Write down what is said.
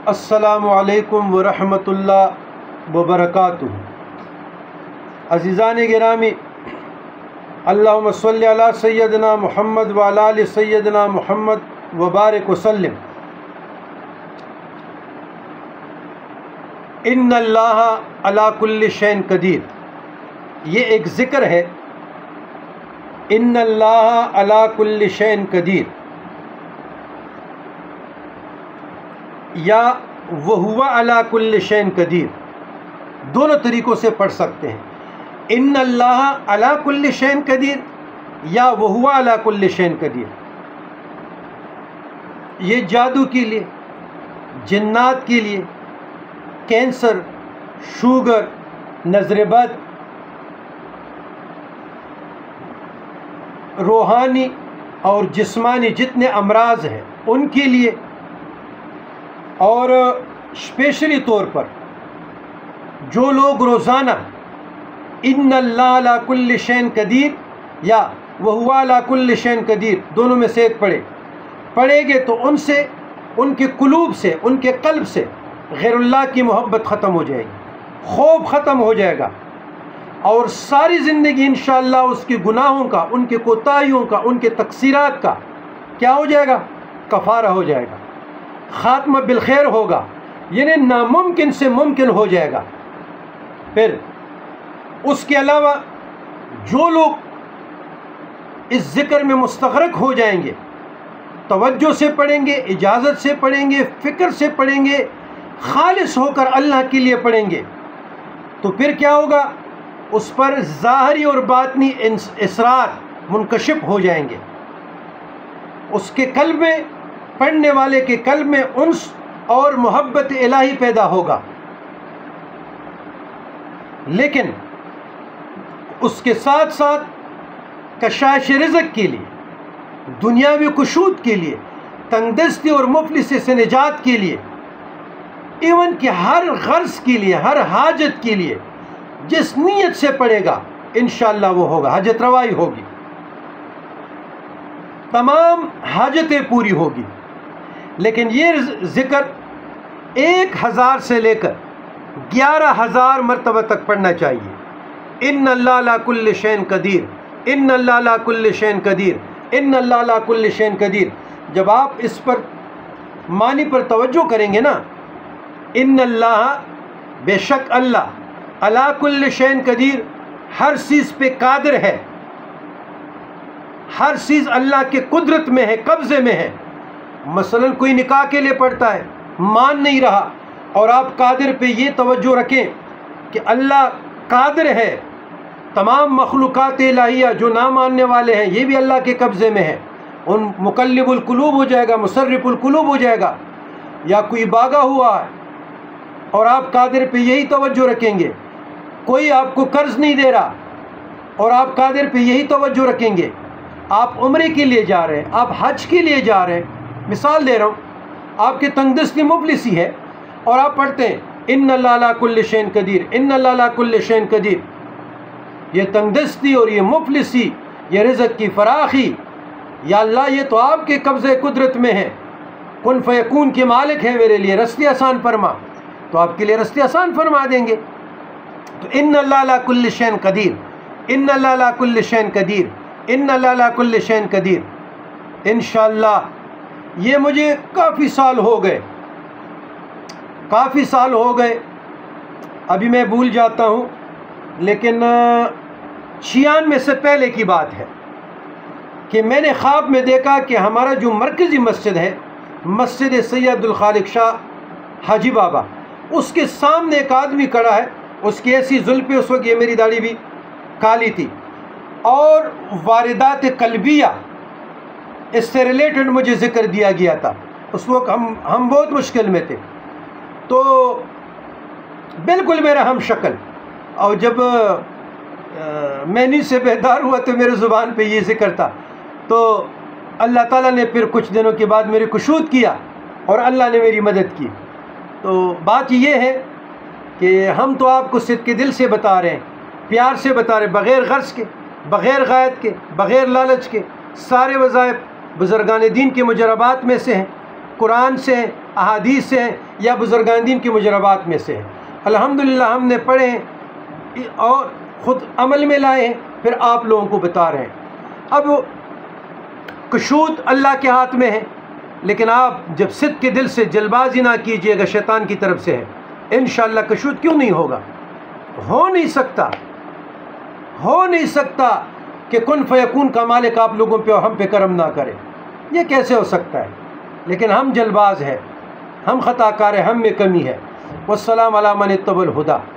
السلام علیکم ورحمۃ اللہ وبرکاتہ۔ عزیزان گرامی، اللہم صلی علی سیدنا محمد وعلی آل سیدنا محمد وبارک وسلم۔ ان اللہ علی کل شیء قدیر، یہ ایک ذکر ہے۔ ان اللہ علی کل شیء قدیر یا وہو علی کل شیء قدیر، دونوں طریقوں سے پڑھ سکتے ہیں۔ ان اللہ علی کل شیء قدیر یا وہو علی کل شیء قدیر، یہ جادو کے لیے، جنات کے لیے، کینسر، شوگر، نظر بد، روحانی اور جسمانی جتنے امراض ہیں ان کے لیے، اور اسپیشلی طور پر جو لوگ روزانہ ان اللہ علی کل شیء قدیر یا وہو علی کل شیء قدیر دونوں میں سے ایک پڑھیں گے تو ان سے، ان کے قلوب سے، ان کے قلب سے غیر اللہ کی محبت ختم ہو جائے گی، خوف ختم ہو جائے گا، اور ساری زندگی انشاءاللہ اس کے گناہوں کا، ان کے کوتاہیوں کا، ان کے تقصیرات کا کیا ہو جائے گا؟ کفارہ ہو جائے گا، خاتمہ بالخیر ہوگا، یعنی ناممکن سے ممکن ہو جائے گا۔ پھر اس کے علاوہ جو لوگ اس ذکر میں مستغرق ہو جائیں گے، توجہ سے پڑھیں گے، اجازت سے پڑھیں گے، فکر سے پڑھیں گے، خالص ہو کر اللہ کے لیے پڑھیں گے، تو پھر کیا ہوگا؟ اس پر ظاہری اور باطنی اسرار منکشف ہو جائیں گے، اس کے قلب میں، پڑھنے والے کے قلب میں انس اور محبت الہی پیدا ہوگا۔ لیکن اس کے ساتھ ساتھ کشائش رزق کے لیے، دنیاوی قشود کے لیے، تنگ دستی اور مفلسی سے نجات کے لیے، ایون کہ ہر غرض کے لیے، ہر حاجت کے لیے جس نیت سے پڑھے گا انشاءاللہ وہ ہوگا، حاجت روائی ہوگی، تمام حاجتیں پوری ہوگی۔ لیکن یہ ذکر 1000 سے لے کر 11000 مرتبہ تک پڑھنا چاہیے۔ ان اللہ علی کل شیء قدیر، ان اللہ علی کل شیء قدیر، ان اللہ علی کل شیء قدیر۔ جب آپ اس پر معنی پر توجہ کریں گے نا، ان اللہ، بے شک اللہ، علی کل شیء قدیر، ہر چیز پہ قادر ہے، ہر چیز اللہ کے قدرت میں ہے، قبضے میں ہے۔ مثلا کوئی نکاح کے لیے پڑھتا ہے، مان نہیں رہا، اور آپ قادر پہ یہ توجہ رکھیں کہ اللہ قادر ہے، تمام مخلوقات الہیہ جو نہ ماننے والے ہیں یہ بھی اللہ کے قبضے میں ہے، ان مقلب القلوب ہو جائے گا، مصرف القلوب ہو جائے گا، یا کوئی باغا ہوا ہے اور آپ قادر پہ یہی توجہ رکھیں گے، کوئی آپ کو قرض نہیں دے رہا اور آپ قادر پہ یہی توجہ رکھیں گے، آپ عمرے کے لیے جا رہے ہیں، آپ حج کے لیے جا رہے ہیں، مثال دے رہا ہوں، آپ کے تنگ دستی مفلسی ہے اور آپ پڑھتے ہیں ان اللہ علی کل شیء قدیر، ان اللہ علی کل شیء قدیر، یہ تنگ دستی اور یہ مفلسی، یہ رزق کی فراخی، یا اللہ یہ تو آپ کے قبضے قدرت میں ہے، کن فیکون کے مالک ہیں، میرے لیے رستے آسان فرما، تو آپ کے لیے رستے آسان فرما دیں گے۔ تو ان اللہ علی کل شیء قدیر، ان اللہ علی کل شیء قدیر، ان اللہ علی کل شیء قدیر، انشاءاللہ یہ مجھے کافی سال ہو گئے، ابھی میں بھول جاتا ہوں، لیکن 96 سے پہلے کی بات ہے کہ میں نے خواب میں دیکھا کہ ہمارا جو مرکزی مسجد ہے، مسجد سید الخالق شاہ حاجی بابا، اس کے سامنے ایک آدمی کھڑا ہے، اس کی ایسی زلفیں، اس وقت یہ میری داڑھی بھی کالی تھی، اور واردات قلبیہ اس سے ریلیٹڈ مجھے ذکر دیا گیا تھا۔ اس وقت ہم بہت مشکل میں تھے، تو بالکل میرا ہم شکل، اور جب میں نیند سے بیدار ہوا تو میرے زبان پہ یہ ذکر تھا، تو اللہ تعالیٰ نے پھر کچھ دنوں کے بعد میری کشود کیا اور اللہ نے میری مدد کی۔ تو بات یہ ہے کہ ہم تو آپ کو صدق کے دل سے بتا رہے ہیں، پیار سے بتا رہے ہیں، بغیر غرض کے، بغیر غایت کے، بغیر لالچ کے، سارے وظائف بزرگان دین کے مجربات میں سے ہیں، قرآن سے ہیں، احادیث سے ہیں، یا بزرگان دین کی مجربات میں سے ہیں۔ الحمدللہ ہم نے پڑھے اور خود عمل میں لائے، پھر آپ لوگوں کو بتا رہے ہیں۔ اب کشود اللہ کے ہاتھ میں ہے، لیکن آپ جب صدق کے دل سے جلد بازی نہ کیجیے گا، شیطان کی طرف سے ہے، انشاءاللہ کشود کیوں نہیں ہوگا؟ ہو نہیں سکتا کہ کن فیکون کا مالک آپ لوگوں پہ اور ہم پہ کرم نہ کرے، یہ کیسے ہو سکتا ہے؟ لیکن ہم جلد باز ہیں، ہم خطا کار ہیں، ہم میں کمی ہے۔ والسلام علی من اتبع الہدی۔